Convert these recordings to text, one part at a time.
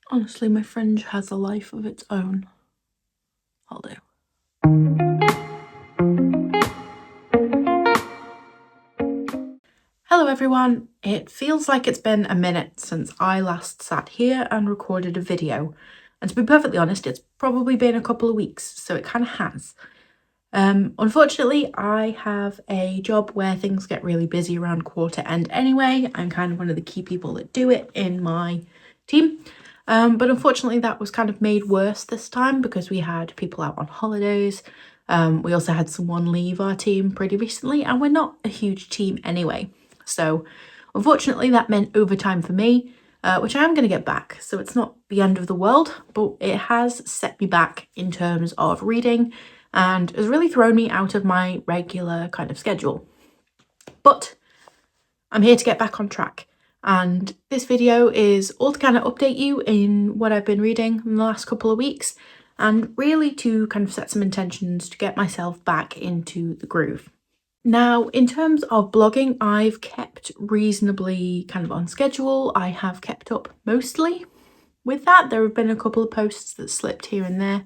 Honestly, my fringe has a life of its own. I'll do. Hello everyone! It feels like it's been a minute since I last sat here and recorded a video. And to be perfectly honest, it's probably been a couple of weeks, so it kind of has. Unfortunately, I have a job where things get really busy around quarter end anyway. I'm kind of one of the key people that do it in my team. But unfortunately that was kind of made worse this time because we had people out on holidays. We also had someone leave our team pretty recently, and we're not a huge team anyway. So unfortunately that meant overtime for me, which I am going to get back. So it's not the end of the world, but it has set me back in terms of reading and has really thrown me out of my regular kind of schedule. But I'm here to get back on track. And this video is all to kind of update you in what I've been reading in the last couple of weeks, and really to kind of set some intentions to get myself back into the groove. Now, in terms of blogging, I've kept reasonably kind of on schedule. I have kept up mostly with that. There have been a couple of posts that slipped here and there,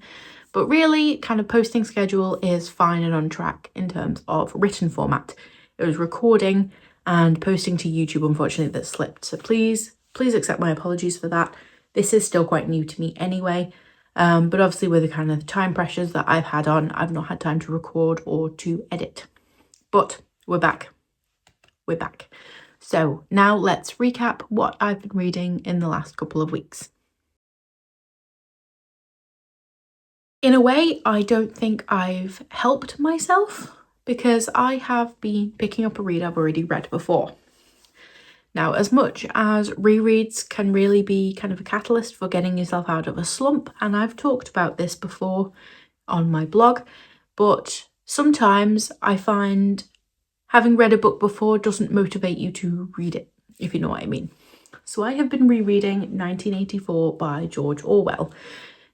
but really kind of posting schedule is fine and on track in terms of written format. It was recording and posting to YouTube, unfortunately, that slipped. So please accept my apologies for that. This is still quite new to me anyway. But obviously with the kind of time pressures that I've had on, I've not had time to record or to edit. But we're back. We're back. So now let's recap what I've been reading in the last couple of weeks. In a way, I don't think I've helped myself because I have been picking up a read I've already read before. Now, as much as rereads can really be kind of a catalyst for getting yourself out of a slump, and I've talked about this before on my blog, but sometimes I find having read a book before doesn't motivate you to read it, if you know what I mean. So I have been rereading 1984 by George Orwell.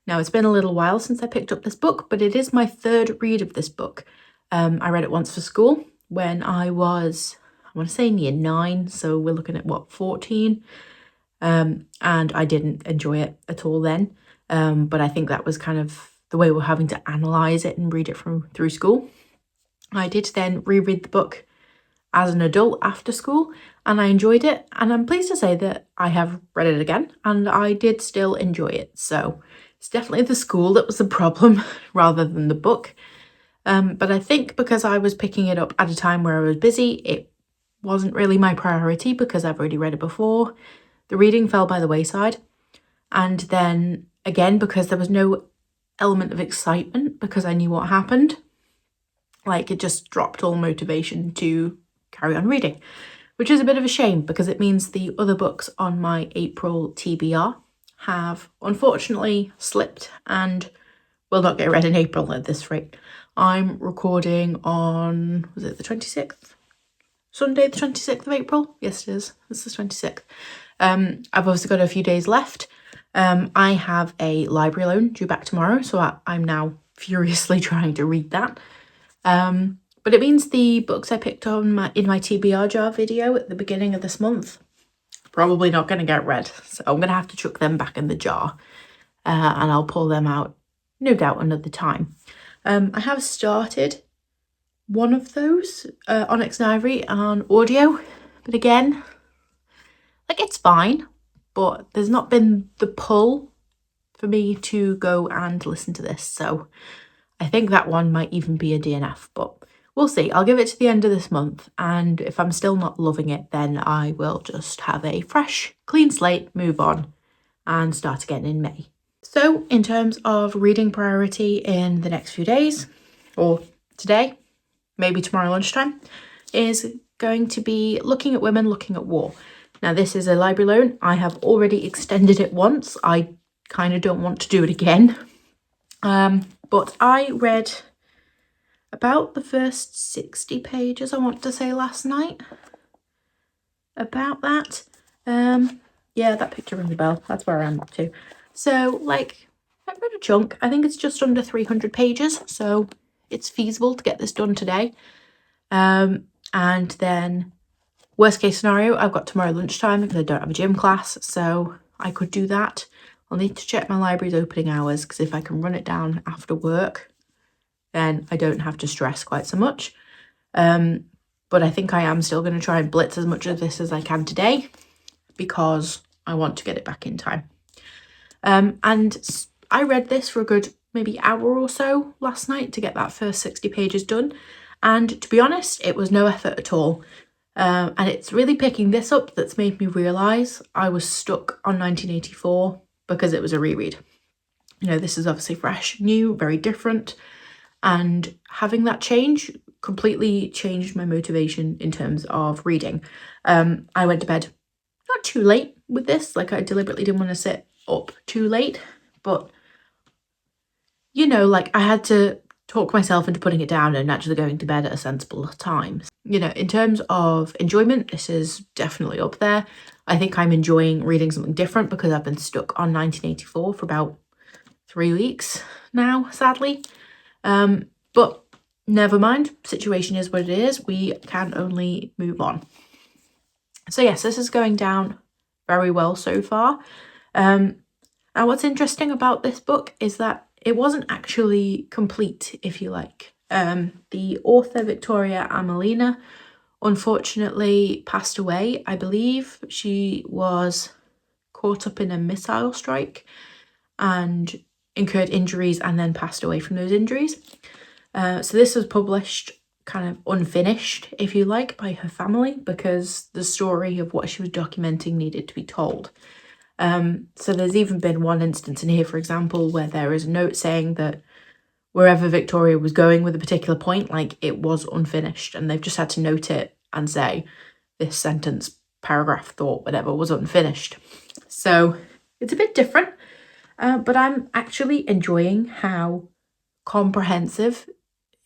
Now, it's been a little while since I picked up this book, but it is my third read of this book. I read it once for school when I was, I want to say in year 9, so we're looking at, 14? And I didn't enjoy it at all then, but I think that was kind of the way we're having to analyse it and read it through school. I did then reread the book as an adult after school, and I enjoyed it, and I'm pleased to say that I have read it again and I did still enjoy it. So it's definitely the school that was the problem rather than the book. But I think because I was picking it up at a time where I was busy, it wasn't really my priority because I've already read it before. The reading fell by the wayside. And then again, because there was no element of excitement because I knew what happened, like it just dropped all motivation to carry on reading, which is a bit of a shame because it means the other books on my April TBR have unfortunately slipped and will not get read in April at this rate. I'm recording on, was it the 26th? Sunday the 26th of April? Yes, it is. It's the 26th. I've obviously got a few days left. I have a library loan due back tomorrow, so I'm now furiously trying to read that. But it means the books I picked on in my TBR jar video at the beginning of this month probably not going to get read, so I'm going to have to chuck them back in the jar, and I'll pull them out no doubt another time. I have started one of those, Onyx and Ivory, on audio, but again, like, it's fine, but there's not been the pull for me to go and listen to this, so I think that one might even be a DNF, but we'll see. I'll give it to the end of this month, and if I'm still not loving it, then I will just have a fresh, clean slate, move on, and start again in May. So in terms of reading priority in the next few days, or today, maybe tomorrow lunchtime, is going to be Looking at Women, Looking at War. Now, this is a library loan. I have already extended it once. I kind of don't want to do it again. But I read about the first 60 pages, I want to say, last night. About that. Yeah, that picture rings a bell. That's where I'm up to. So, like, I've read a chunk. I think it's just under 300 pages, so it's feasible to get this done today. And then, worst case scenario, I've got tomorrow lunchtime because I don't have a gym class, so I could do that. I'll need to check my library's opening hours, because if I can run it down after work, then I don't have to stress quite so much. But I think I am still going to try and blitz as much of this as I can today, because I want to get it back in time. And I read this for a good maybe hour or so last night to get that first 60 pages done. And to be honest, it was no effort at all. And it's really picking this up that's made me realise I was stuck on 1984 because it was a reread. You know, this is obviously fresh, new, very different. And having that change completely changed my motivation in terms of reading. I went to bed not too late with this, like I deliberately didn't want to sit up too late, but you know, like I had to talk myself into putting it down and actually going to bed at a sensible time. You know, in terms of enjoyment, this is definitely up there. I think I'm enjoying reading something different because I've been stuck on 1984 for about 3 weeks now, sadly. But never mind, situation is what it is. We can only move on. So yes, this is going down very well so far. Now what's interesting about this book is that it wasn't actually complete, if you like. The author, Victoria Amelina, unfortunately passed away. I believe she was caught up in a missile strike and incurred injuries and then passed away from those injuries. So this was published kind of unfinished, if you like, by her family because the story of what she was documenting needed to be told. So there's even been one instance in here, for example, where there is a note saying that wherever Victoria was going with a particular point, like it was unfinished, and they've just had to note it and say this sentence, paragraph, thought, whatever, was unfinished. So it's a bit different, but I'm actually enjoying how comprehensive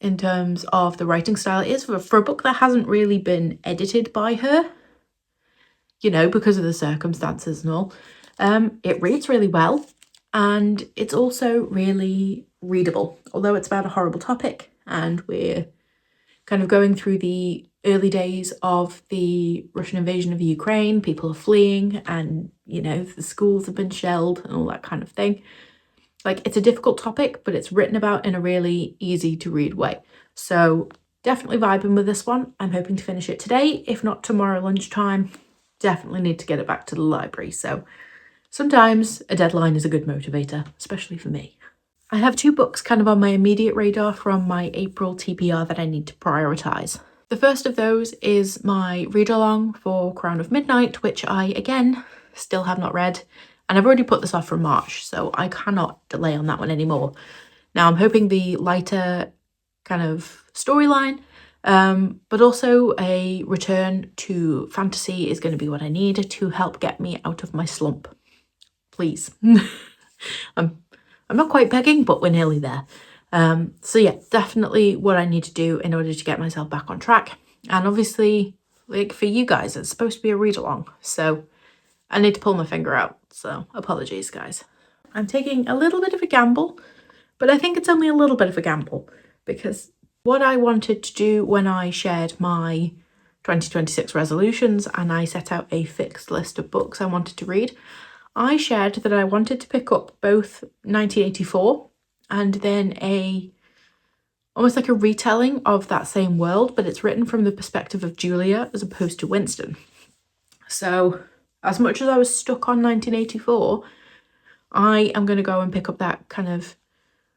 in terms of the writing style it is for a book that hasn't really been edited by her, you know, because of the circumstances and all. It reads really well, and it's also really readable, although it's about a horrible topic and we're kind of going through the early days of the Russian invasion of Ukraine. People are fleeing and, you know, the schools have been shelled and all that kind of thing. Like, it's a difficult topic, but it's written about in a really easy to read way. So definitely vibing with this one. I'm hoping to finish it today, if not tomorrow lunchtime. Definitely need to get it back to the library. So sometimes a deadline is a good motivator, especially for me. I have 2 books kind of on my immediate radar from my April TBR that I need to prioritise. The first of those is my read-along for Crown of Midnight, which I, again, still have not read. And I've already put this off from March, so I cannot delay on that one anymore. Now, I'm hoping the lighter kind of storyline, but also a return to fantasy is going to be what I need to help get me out of my slump. Please. I'm not quite begging, but we're nearly there. So yeah, definitely what I need to do in order to get myself back on track. And obviously, like for you guys, it's supposed to be a read-along, so I need to pull my finger out, so apologies, guys. I'm taking a little bit of a gamble, but I think it's only a little bit of a gamble because what I wanted to do when I shared my 2026 resolutions and I set out a fixed list of books I wanted to read, I shared that I wanted to pick up both 1984 and then almost like a retelling of that same world, but it's written from the perspective of Julia as opposed to Winston. So as much as I was stuck on 1984, I am going to go and pick up that kind of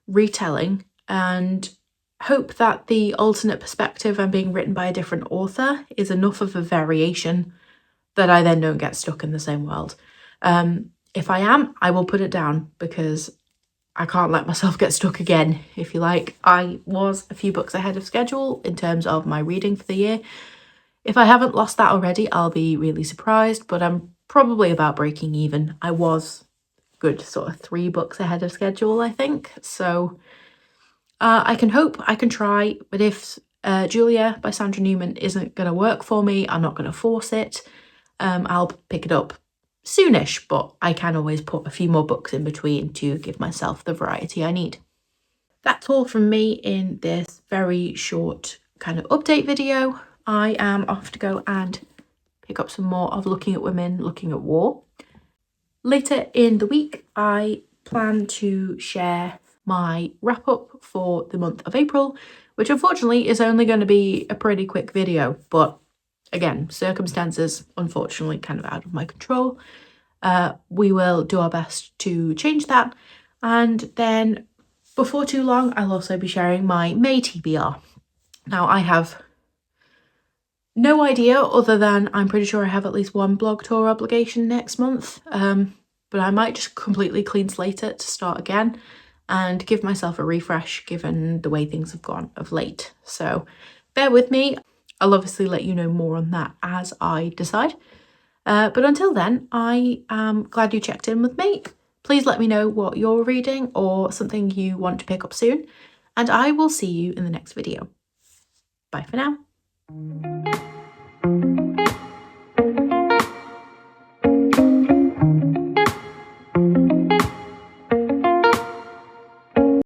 retelling and hope that the alternate perspective and being written by a different author is enough of a variation that I then don't get stuck in the same world. If I am, I will put it down because I can't let myself get stuck again, if you like. I was a few books ahead of schedule in terms of my reading for the year. If I haven't lost that already, I'll be really surprised, but I'm probably about breaking even. I was good sort of 3 books ahead of schedule, I think. So I can hope, I can try, but if Julia by Sandra Newman isn't going to work for me, I'm not going to force it. I'll pick it up soonish, but I can always put a few more books in between to give myself the variety I need. That's all from me in this very short kind of update video. I am off to go and pick up some more of Looking at Women, Looking at War. Later in the week, I plan to share my wrap up for the month of April, which unfortunately is only going to be a pretty quick video, but again, circumstances unfortunately kind of out of my control. We will do our best to change that, and then before too long I'll also be sharing my May TBR. Now I have no idea other than I'm pretty sure I have at least one blog tour obligation next month, but I might just completely clean slate it to start again and give myself a refresh given the way things have gone of late. So bear with me. I'll obviously let you know more on that as I decide. But until then, I am glad you checked in with me. Please let me know what you're reading or something you want to pick up soon, and I will see you in the next video. Bye for now.